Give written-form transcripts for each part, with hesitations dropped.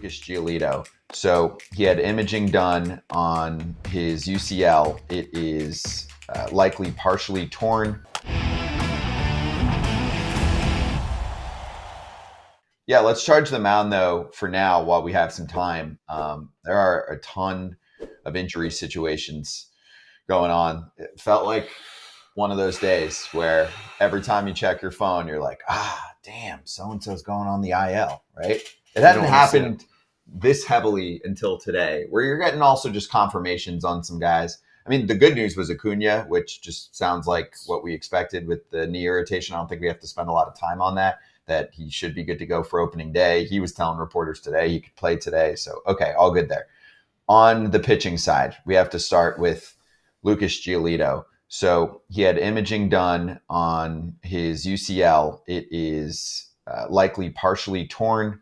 Lucas Giolito. So he had imaging done on his UCL. It is likely partially torn. Yeah, let's charge the mound, though, for now while we have some time. There are a ton of injury situations going on. It felt like one of those days where every time you check your phone, you're like, damn, so-and-so's going on the IL, right? It hadn't happened this heavily until today, where you're getting also just confirmations on some guys. I mean, the good news was Acuna, which just sounds like what we expected with the knee irritation. I don't think we have to spend a lot of time on that he should be good to go for opening day. He was telling reporters today he could play today. So, okay, all good there. On the pitching side, we have to start with Lucas Giolito. So he had imaging done on his UCL. It is likely partially torn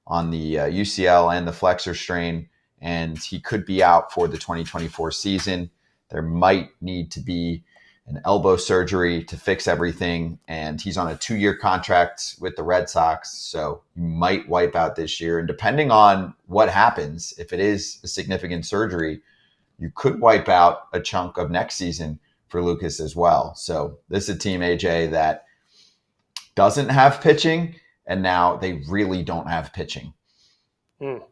on the UCL and the flexor strain, and he could be out for the 2024 season. There might need to be an elbow surgery to fix everything, and he's on a 2-year contract with the Red Sox, so he might wipe out this year. And depending on what happens, if it is a significant surgery, you could wipe out a chunk of next season for Lucas as well. So this is a team, AJ, that doesn't have pitching, and now they really don't have pitching. Well,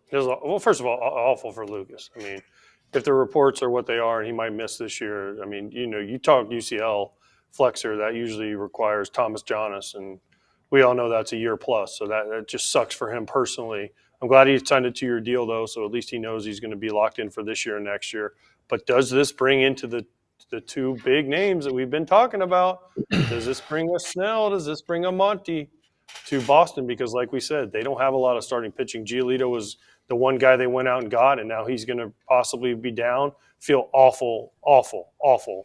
first of all, awful for Lucas. I mean, if the reports are what they are and he might miss this year, I mean, you talk UCL flexor, that usually requires Thomas Jonas, and we all know that's a year plus. So that just sucks for him personally. I'm glad he signed a 2-year deal, though, so at least he knows he's going to be locked in for this year and next year. But does this bring into the two big names that we've been talking about? Does this bring a Snell? Does this bring a Monty to Boston? Because like we said, they don't have a lot of starting pitching. Giolito was the one guy they went out and got, and now he's going to possibly be down. Feel awful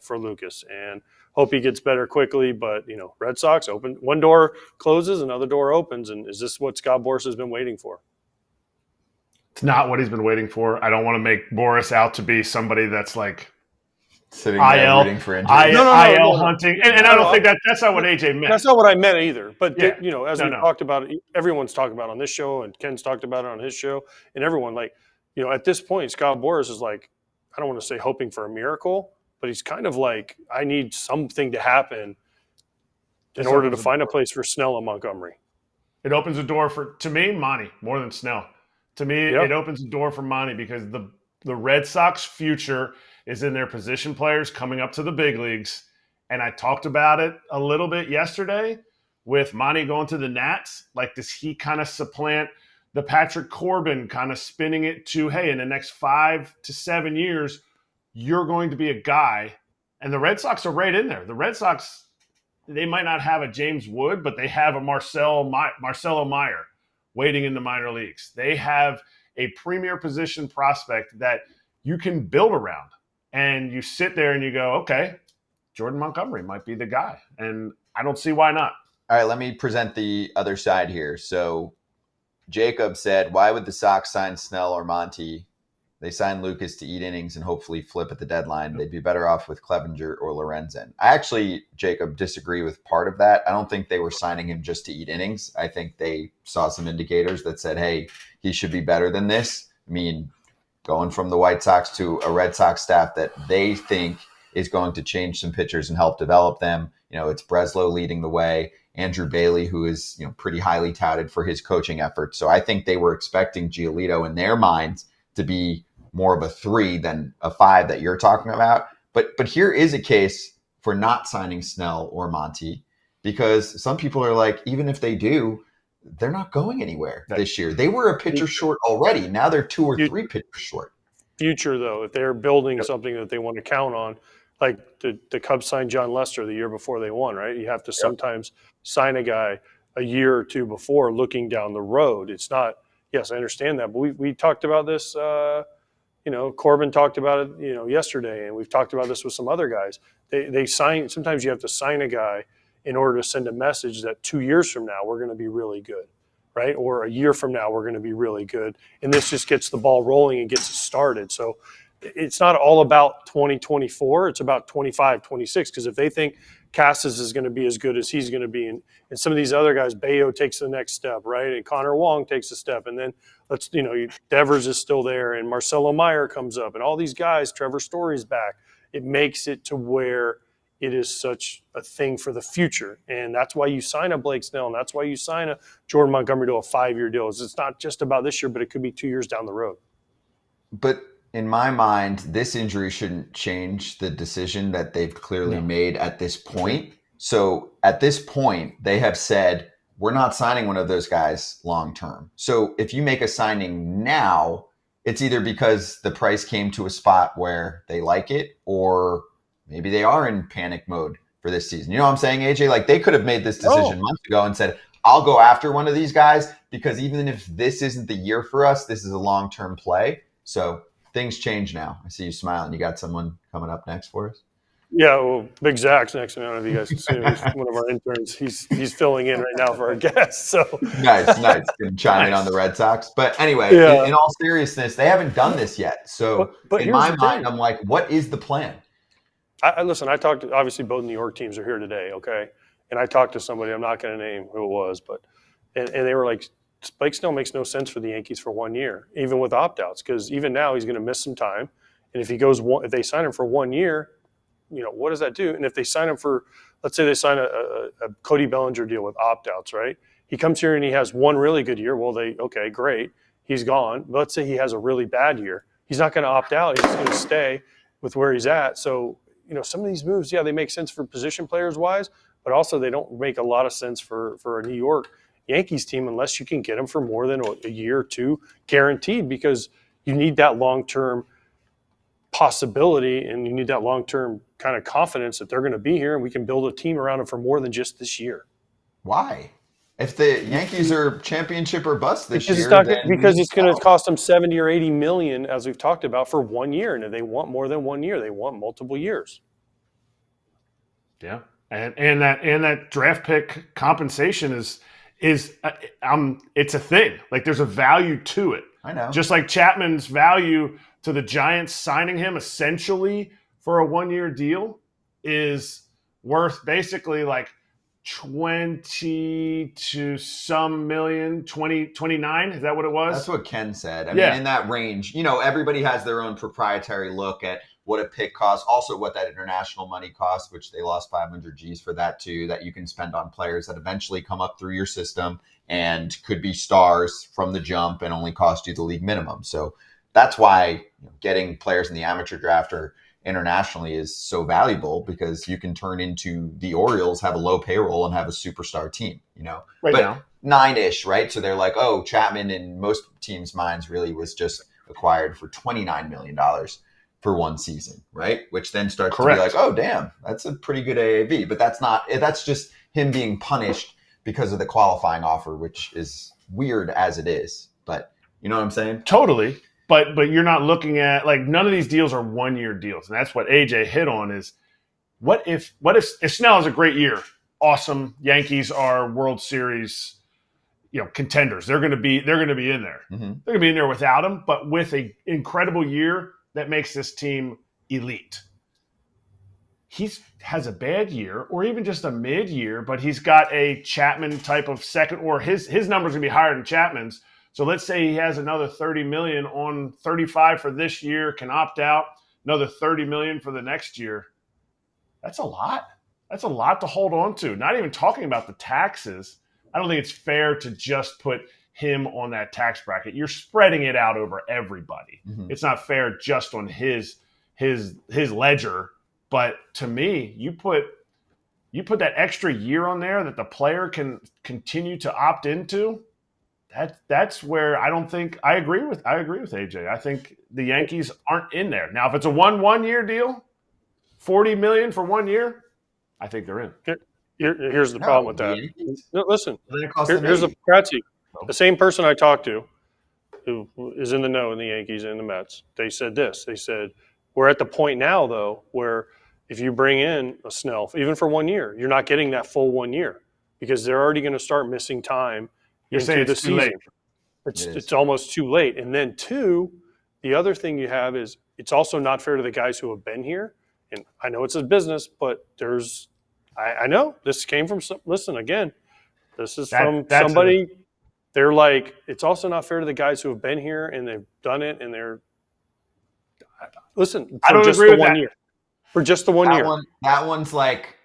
for Lucas, and hope he gets better quickly. But, Red Sox open. One door closes, another door opens, and is this what Scott Boras has been waiting for? It's not what he's been waiting for. I don't want to make Boras out to be somebody that's like sitting there IL, rooting for injury. IL hunting. And I don't think that's not what AJ meant. That's not what I meant either. But, talked about it, everyone's talked about it on this show, and Ken's talked about it on his show, and everyone, at this point, Scott Boras is like, I don't want to say hoping for a miracle, but he's kind of like, I need something to happen in order to find a place for Snell and Montgomery. It opens a door to me, Monty, more than Snell. To me, It opens a door for Monty because the Red Sox future is in their position players coming up to the big leagues. And I talked about it a little bit yesterday with Monty going to the Nats. Like, does he kind of supplant the Patrick Corbin kind of spinning it to, hey, in the next 5 to 7 years, you're going to be a guy. And the Red Sox are right in there. The Red Sox, they might not have a James Wood, but they have a Marcelo Meyer waiting in the minor leagues. They have a premier position prospect that you can build around. And you sit there and you go, okay, Jordan Montgomery might be the guy. And I don't see why not. All right, let me present the other side here. So Jacob said, why would the Sox sign Snell or Monty? They signed Lucas to eat innings and hopefully flip at the deadline. They'd be better off with Clevenger or Lorenzen. I actually, Jacob, disagree with part of that. I don't think they were signing him just to eat innings. I think they saw some indicators that said, hey, he should be better than this. I mean, going from the White Sox to a Red Sox staff that they think is going to change some pitchers and help develop them. It's Breslow leading the way, Andrew Bailey, who is pretty highly touted for his coaching efforts. So I think they were expecting Giolito in their minds to be more of a 3 than a 5 that you're talking about. But here is a case for not signing Snell or Monty, because some people are like, even if they do, they're not going anywhere this year. They were a pitcher short already. Now they're 2 or 3 pitchers short. Future, though, if they're building something that they want to count on, like the Cubs signed John Lester the year before they won, right? You have to sometimes sign a guy a year or two before looking down the road. It's not, yes, I understand that, but we talked about this, Corbin talked about it, yesterday, and we've talked about this with some other guys. They sign, sometimes you have to sign a guy in order to send a message that 2 years from now we're going to be really good, right? Or a year from now we're going to be really good. And this just gets the ball rolling and gets it started. So it's not all about 2024. It's about 25, 26. Because if they think Casas is going to be as good as he's going to be, and some of these other guys, Bayo takes the next step, right? And Connor Wong takes a step. And then Devers is still there, and Marcelo Meyer comes up, and all these guys, Trevor Story's back. It makes it to where it is such a thing for the future. And that's why you sign a Blake Snell, and that's why you sign a Jordan Montgomery to a 5-year deal. It's not just about this year, but it could be 2 years down the road. But in my mind, this injury shouldn't change the decision that they've clearly made at this point. So at this point, they have said, we're not signing one of those guys long term. So if you make a signing now, it's either because the price came to a spot where they like it, or maybe they are in panic mode for this season. You know what I'm saying, AJ? Like, they could have made this decision months ago and said, I'll go after one of these guys because even if this isn't the year for us, this is a long-term play. So things change now. I see you smiling. You got someone coming up next for us? Yeah, well, Big Zach's next. I don't know if you guys can see him. He's one of our interns. He's filling in right now for our guests. So nice. Can chime in on the Red Sox. But anyway, in all seriousness, they haven't done this yet. So but in my mind, I'm like, what is the plan? Listen, I talked to, obviously both New York teams are here today, okay? And I talked to somebody, I'm not going to name who it was, but and they were like, Blake Snell makes no sense for the Yankees for 1 year, even with opt-outs, because even now he's going to miss some time. And if if they sign him for 1 year, what does that do? And if they sign him for, let's say they sign a Cody Bellinger deal with opt-outs, right? He comes here and he has one really good year. Well, okay, great. He's gone. But let's say he has a really bad year. He's not going to opt out. He's going to stay with where he's at. So, some of these moves, they make sense for position players wise, but also they don't make a lot of sense for a New York Yankees team unless you can get them for more than a year or two guaranteed, because you need that long-term possibility and you need that long-term kind of confidence that they're going to be here and we can build a team around them for more than just this year. Why? If the Yankees are championship or bust this year, because it's going to cost them 70 or 80 million, as we've talked about, for 1 year. And if they want more than 1 year, they want multiple years. Yeah, and that draft pick compensation is it's a thing. Like, there's a value to it. I know. Just like Chapman's value to the Giants signing him essentially for a 1 year deal is worth basically like 20 to some million, 29. Is that what it was? That's what Ken said. I mean, in that range, everybody has their own proprietary look at what a pick costs, also what that international money costs, which they lost 500 G's for that too, that you can spend on players that eventually come up through your system and could be stars from the jump and only cost you the league minimum. So that's why getting players in the amateur draft or internationally is so valuable, because you can turn into the Orioles, have a low payroll and have a superstar team, right now 9-ish, right? So they're like, oh, Chapman in most teams' minds really was just acquired for $29 million for one season, right? Which then starts to be like, oh, damn, that's a pretty good AAV. But that's just him being punished because of the qualifying offer, which is weird as it is. But you know what I'm saying? Totally. But you're not looking at, like, none of these deals are 1 year deals. And that's what AJ hit on is, what if Snell has a great year? Awesome. Yankees are World Series, contenders. They're going to be in there. Mm-hmm. They're going to be in there without him, but with an incredible year that makes this team elite. He has a bad year or even just a mid-year, but he's got a Chapman type of second, or his numbers going to be higher than Chapman's. So let's say he has another $30 million on 35 for this year, can opt out, another $30 million for the next year. That's a lot. That's a lot to hold on to. Not even talking about the taxes. I don't think it's fair to just put him on that tax bracket. You're spreading it out over everybody. Mm-hmm. It's not fair just on his ledger. But to me, you put that extra year on there that the player can continue to opt into. That's where I agree with AJ. I think the Yankees aren't in there. Now, if it's a 1 year deal, $40 million for 1 year, I think they're in. Here's the problem with that. No, listen, here's the Kratzy. The same person I talked to, who is in the know in the Yankees and the Mets, they said this. They said, we're at the point now, though, where if you bring in a Snell, even for 1 year, you're not getting that full 1 year because they're already going to start missing time. You're saying it's too late. It's almost too late. And then two, the other thing you have is it's also not fair to the guys who have been here. And I know it's a business, but I know this came from listen, again, this is from somebody they're like, it's also not fair to the guys who have been here and they've done it and they're listen I for don't just agree the with 1 that. year. For just the 1 year. That one's like,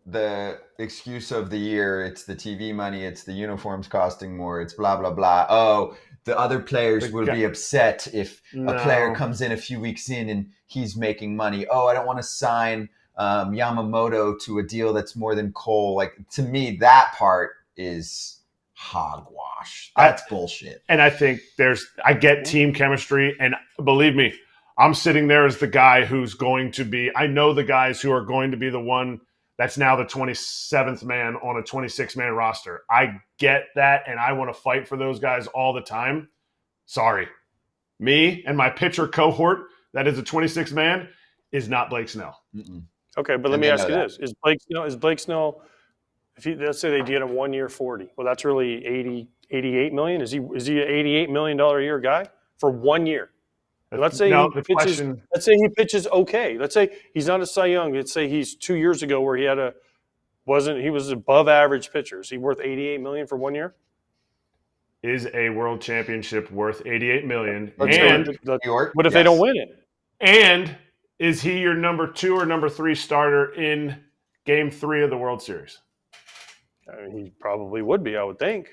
the excuse of the year. It's the TV money. It's the uniforms costing more. It's blah, blah, blah. Oh, the other players will be upset if a player comes in a few weeks in and he's making money. Oh, I don't want to sign Yamamoto to a deal that's more than Cole. Like, to me, that part is hogwash. That's bullshit. And I think I get team chemistry, and believe me, I'm sitting there as the guy who's going to be, I know the guys who are going to be the one that's now the 27th man on a 26-man roster. I get that, and I want to fight for those guys all the time. Sorry. Me and my pitcher cohort that is a 26-man is not Blake Snell. Mm-mm. Okay, but let me ask you this. Is Blake Snell, let's say they get him 1 year 40. Well, that's really 88 million. Is he an $88 million a year guy for 1 year? Let's say he pitches okay. Let's say he's not a Cy Young. Let's say he's 2 years ago where he was above average pitcher. Is he worth $88 million for 1 year? Is a world championship worth $88 million? What if they don't win it? And is he your number 2 or number 3 starter in Game 3 of the World Series? I mean, he probably would be, I would think.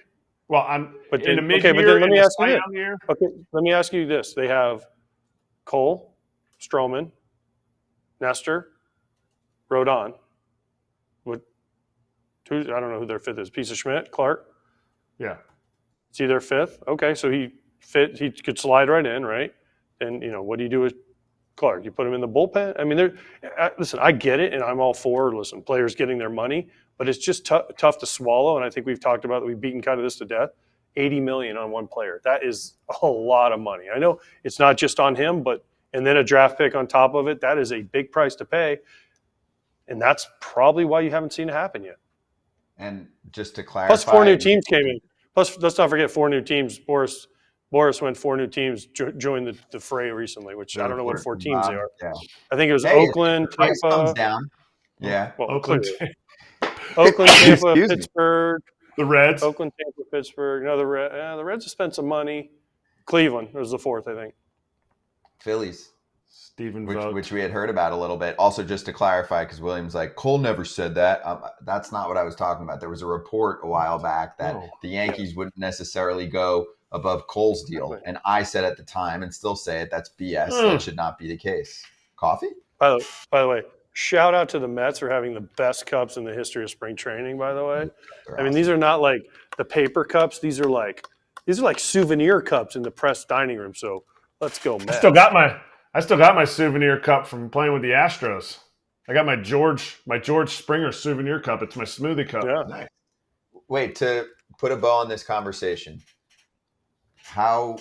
Well, but then let me ask you this. Okay, let me ask you this. They have Cole, Stroman, Nestor, Rodon. I don't know who their fifth is. Piece of Schmidt, Clark. Yeah. Is he their fifth? Okay, so he could slide right in, right? And what do you do with Clark? You put him in the bullpen. I mean, listen, I get it, and I'm all for players getting their money, but it's just tough to swallow. And I think we've talked about that. We've beaten kind of this to death. $80 million on one player. That is a lot of money. I know it's not just on him, and then a draft pick on top of it. That is a big price to pay, and that's probably why you haven't seen it happen yet. And just to clarify, plus 4 new teams came in. Plus, let's not forget 4 new teams. Boris went 4 new teams joined the fray recently, which I don't know what 4 teams they are. Yeah. I think it was Oakland, Tampa. Comes down. Yeah. Well, Oakland, Tampa, Pittsburgh. The Reds. Oakland, Tampa, Pittsburgh. No, the Reds have spent some money. Cleveland was the 4th, I think. Phillies. Which we had heard about a little bit. Also, just to clarify, because William's like, Cole never said that. That's not what I was talking about. There was a report a while back that the Yankees wouldn't necessarily go above Cole's deal. And I said at the time, and still say it, that's BS. That should not be the case. Coffee? By the way, shout out to the Mets for having the best cups in the history of spring training, by the way. I mean, these are not like the paper cups. These are like souvenir cups in the press dining room. So let's go, Mets. I still got my souvenir cup from playing with the Astros. I got my George Springer souvenir cup. It's my smoothie cup. Yeah. Nice. Wait, to put a bow on this conversation, how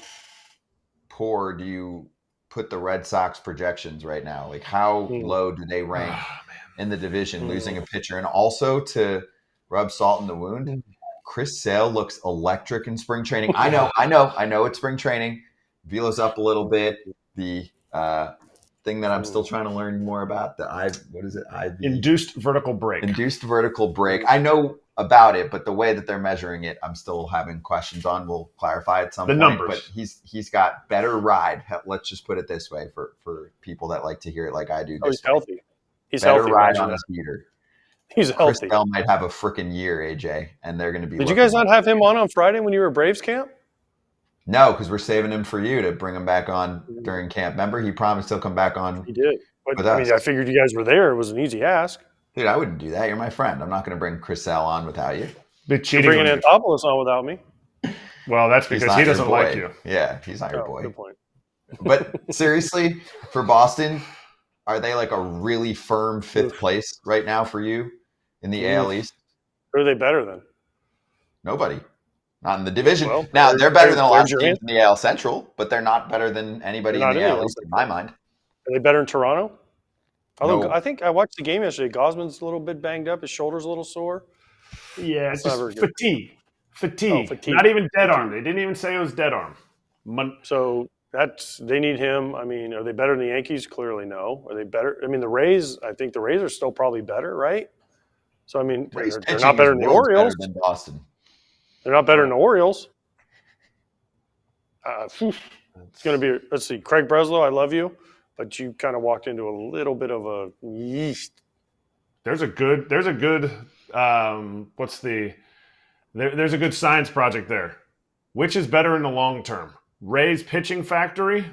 poor do you put the Red Sox projections right now? Like, how low do they rank in the division, losing a pitcher? And also, to rub salt in the wound, Chris Sale looks electric in spring training. I know it's spring training. Velo's up a little bit. The thing that I'm still trying to learn more about, Induced vertical break. Induced vertical break. I know about it, but the way that they're measuring it, I'm still having questions on. We'll clarify at some point. Numbers. But he's got better ride. Let's just put it this way for people that like to hear it like I do. He's healthy. He's better healthy. Ride on his heater. He's healthy. Chris Bell might have a freaking year, AJ, and they're going to be. Did you guys not have him on Friday when you were at Braves camp? No, because we're saving him for you to bring him back on during camp. Remember, he promised he'll come back on. He did. But I figured you guys were there. It was an easy ask. Dude, I wouldn't do that. You're my friend. I'm not going to bring Chris Sale on without you. You're bringing Anthopoulos on without me. Well, that's because he doesn't like you. Yeah, he's not your boy. Good point. But seriously, for Boston, are they like a really firm 5th place right now for you in the AL East? Who are they better than? Nobody. Not in the division. Well, now, they're better than a lot of teams in the AL Central, but they're not better than anybody in the AL East in my mind. Are they better in Toronto? Although No. I think I watched the game yesterday. Gosman's a little bit banged up. His shoulder's a little sore. Yeah, it's just fatigue. Fatigue. Not even dead arm. They didn't even say it was dead arm. So they need him. I mean, are they better than the Yankees? Clearly no. Are they better? I mean, the Rays, I think the Rays are still probably better, right? So, I mean, they're not better than the Orioles. Better than Boston. They're not better than the Orioles. It's going to be, let's see, Craig Breslow, I love you, but you kind of walked into a little bit of a yeast. There's a good there's a good science project there. Which is better in the long term? Rays pitching factory,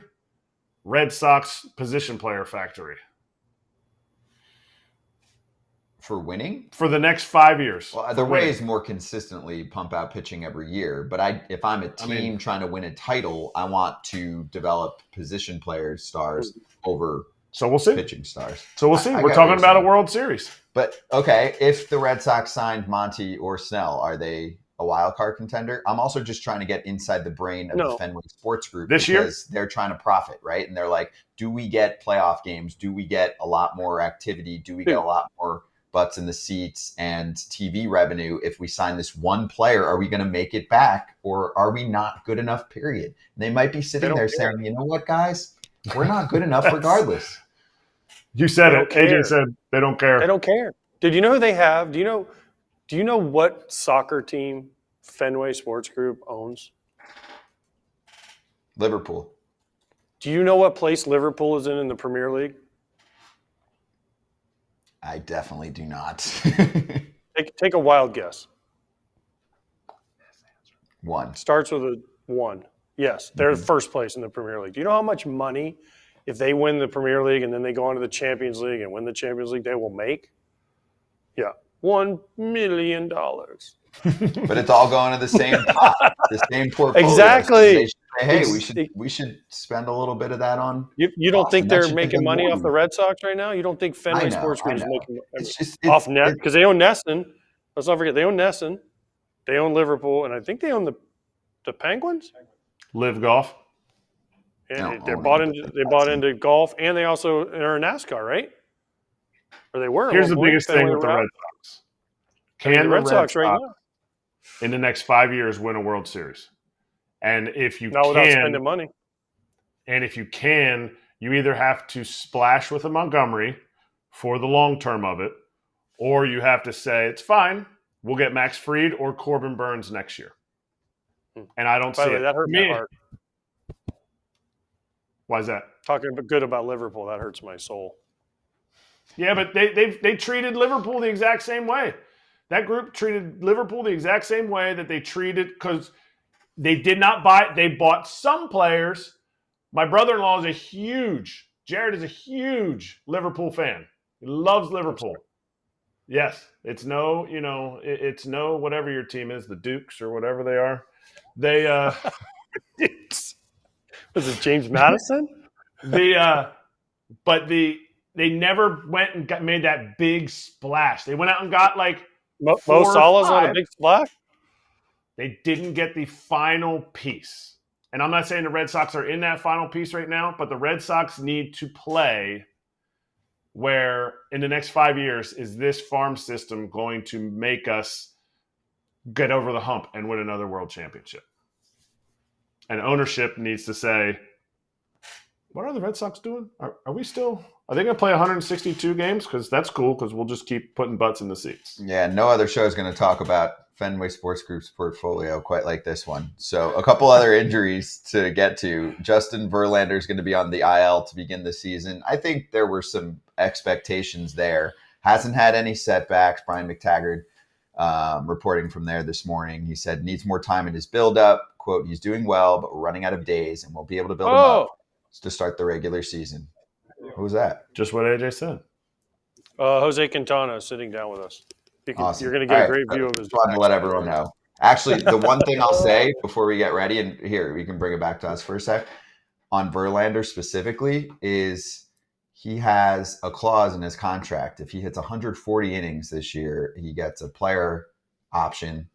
Red Sox position player factory. For winning? For the next 5 years. Well, the Rays more consistently pump out pitching every year. But if I'm a team trying to win a title, I want to develop position players, stars, over pitching stars. So we'll see. We're talking about a World Series. But, okay, if the Red Sox signed Monty or Snell, are they a wild card contender? I'm also just trying to get inside the brain of the Fenway Sports Group this year, because they're trying to profit, right? And they're like, do we get playoff games? Do we get a lot more activity? Do we get a lot more butts in the seats and TV revenue if we sign this one player? Are we going to make it back, or are we not good enough, period? And they might be sitting there saying, you know what, guys, we're not good enough regardless. You said it. AJ said they don't care. They don't care. Did you know who they have? Do you know what soccer team Fenway Sports Group owns? Liverpool. Do you know what place Liverpool is in the Premier League? I definitely do not. Take a wild guess. 1. Starts with a 1. Yes, they're first place in the Premier League. Do you know how much money, if they win the Premier League and then they go on to the Champions League and win the Champions League, they will make? Yeah, $1 million. But it's all going to the same pot, the same portfolio. Exactly. So hey, we should spend a little bit of that on. You don't think they're making money off the Red Sox right now? You don't think Fenway Sports Group is making off net? Because they own Nesson. Let's not forget, they own Nesson. They own Liverpool, and I think they own the Penguins. Live Golf. And they bought into golf, and they also are in NASCAR, right? Or they were. Here's the biggest thing with the Red Sox. Can the Red Sox right now, in the next 5 years, win a World Series? And if you not without spending money. And if you can, you either have to splash with a Montgomery for the long term of it, or you have to say, it's fine, we'll get Max Fried or Corbin Burns next year. And I don't see it. That hurt my heart. Why is that? Talking good about Liverpool, that hurts my soul. Yeah, but they treated Liverpool the exact same way. That group treated Liverpool the exact same way that they treated, because they did not buy. They bought some players. My brother-in-law Jared is a huge Liverpool fan. He loves Liverpool. Yes, it's no whatever your team is, the Dukes or whatever they are. They was it James Madison? They never went and made that big splash. They went out and got like Mo Salah's on a big splash. They didn't get the final piece. And I'm not saying the Red Sox are in that final piece right now, but the Red Sox need to play where in the next 5 years is this farm system going to make us get over the hump and win another world championship? And ownership needs to say, what are the Red Sox doing? Are they going to play 162 games? Because that's cool, because we'll just keep putting butts in the seats. Yeah, no other show is going to talk about Fenway Sports Group's portfolio quite like this one. So a couple other injuries to get to. Justin Verlander is going to be on the IL to begin the season. I think there were some expectations there. Hasn't had any setbacks. Brian McTaggart reporting from there this morning. He said needs more time in his build-up. Quote, he's doing well, but we're running out of days, and we'll be able to build him up to start the regular season. Who was that? Just what AJ said. Jose Quintana is sitting down with us. Awesome. You're going to get a great view of his. Just wanted to let everyone know. Actually, the one thing I'll say before we get ready, and here, we can bring it back to us for a sec, on Verlander specifically, is he has a clause in his contract. If he hits 140 innings this year, he gets a player option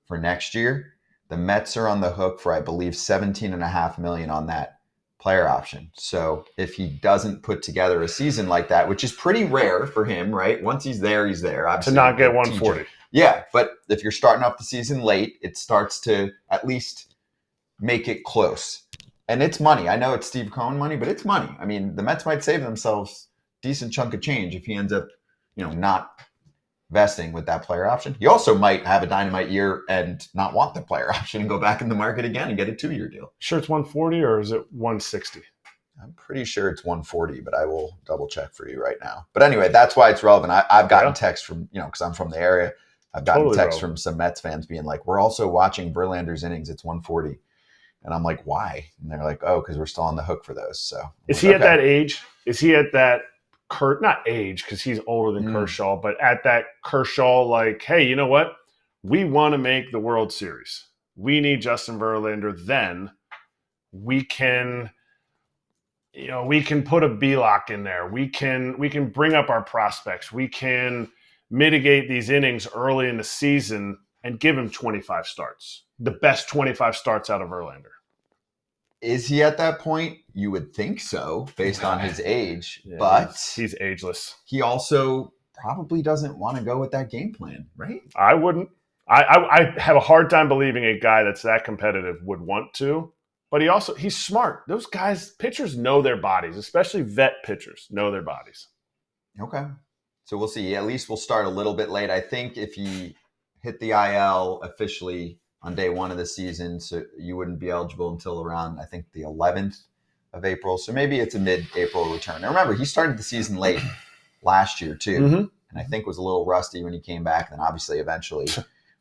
for next year. The Mets are on the hook for, I believe, $17.5 million on that player option. So if he doesn't put together a season like that, which is pretty rare for him, right? Once he's there, he's there. Obviously, to not get 140. Yeah, but if you're starting off the season late, it starts to at least make it close. And it's money. I know it's Steve Cohen money, but it's money. I mean, the Mets might save themselves a decent chunk of change if he ends up, not vesting with that player option. He also might have a dynamite year and not want the player option and go back in the market again and get a 2-year deal. Sure it's 140 or is it 160? I'm pretty sure it's 140, but I will double check for you right now. But anyway, that's why it's relevant. I've gotten texts from, because I'm from the area. I've gotten texts from some Mets fans being like, we're also watching Verlander's innings. It's 140. And I'm like, why? And they're like, oh, because we're still on the hook for those. So is he at that age? Is he at that not age, because he's older than Kershaw, but at that Kershaw, like, hey, you know what? We want to make the World Series. We need Justin Verlander. Then we can, we can put a B-lock in there. We can bring up our prospects. We can mitigate these innings early in the season and give him 25 starts. The best 25 starts out of Verlander. Is he at that point? You would think so, based on his age. Yeah, but he's ageless. He also probably doesn't want to go with that game plan, right? I wouldn't. I have a hard time believing a guy that's that competitive would want to. But he's smart. Those guys, pitchers know their bodies, especially vet pitchers know their bodies. Okay. So we'll see. At least we'll start a little bit late. I think if he hit the IL officially on day one of the season, so you wouldn't be eligible until around, I think, the 11th of April. So maybe it's a mid-April return. Now remember, he started the season late last year too, and I think was a little rusty when he came back. And then obviously eventually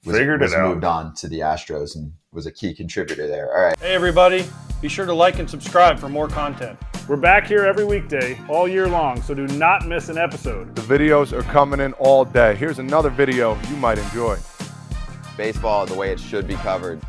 was moved on to the Astros and was a key contributor there. All right. Hey everybody, be sure to like and subscribe for more content. We're back here every weekday, all year long, so do not miss an episode. The videos are coming in all day. Here's another video you might enjoy. Baseball the way it should be covered.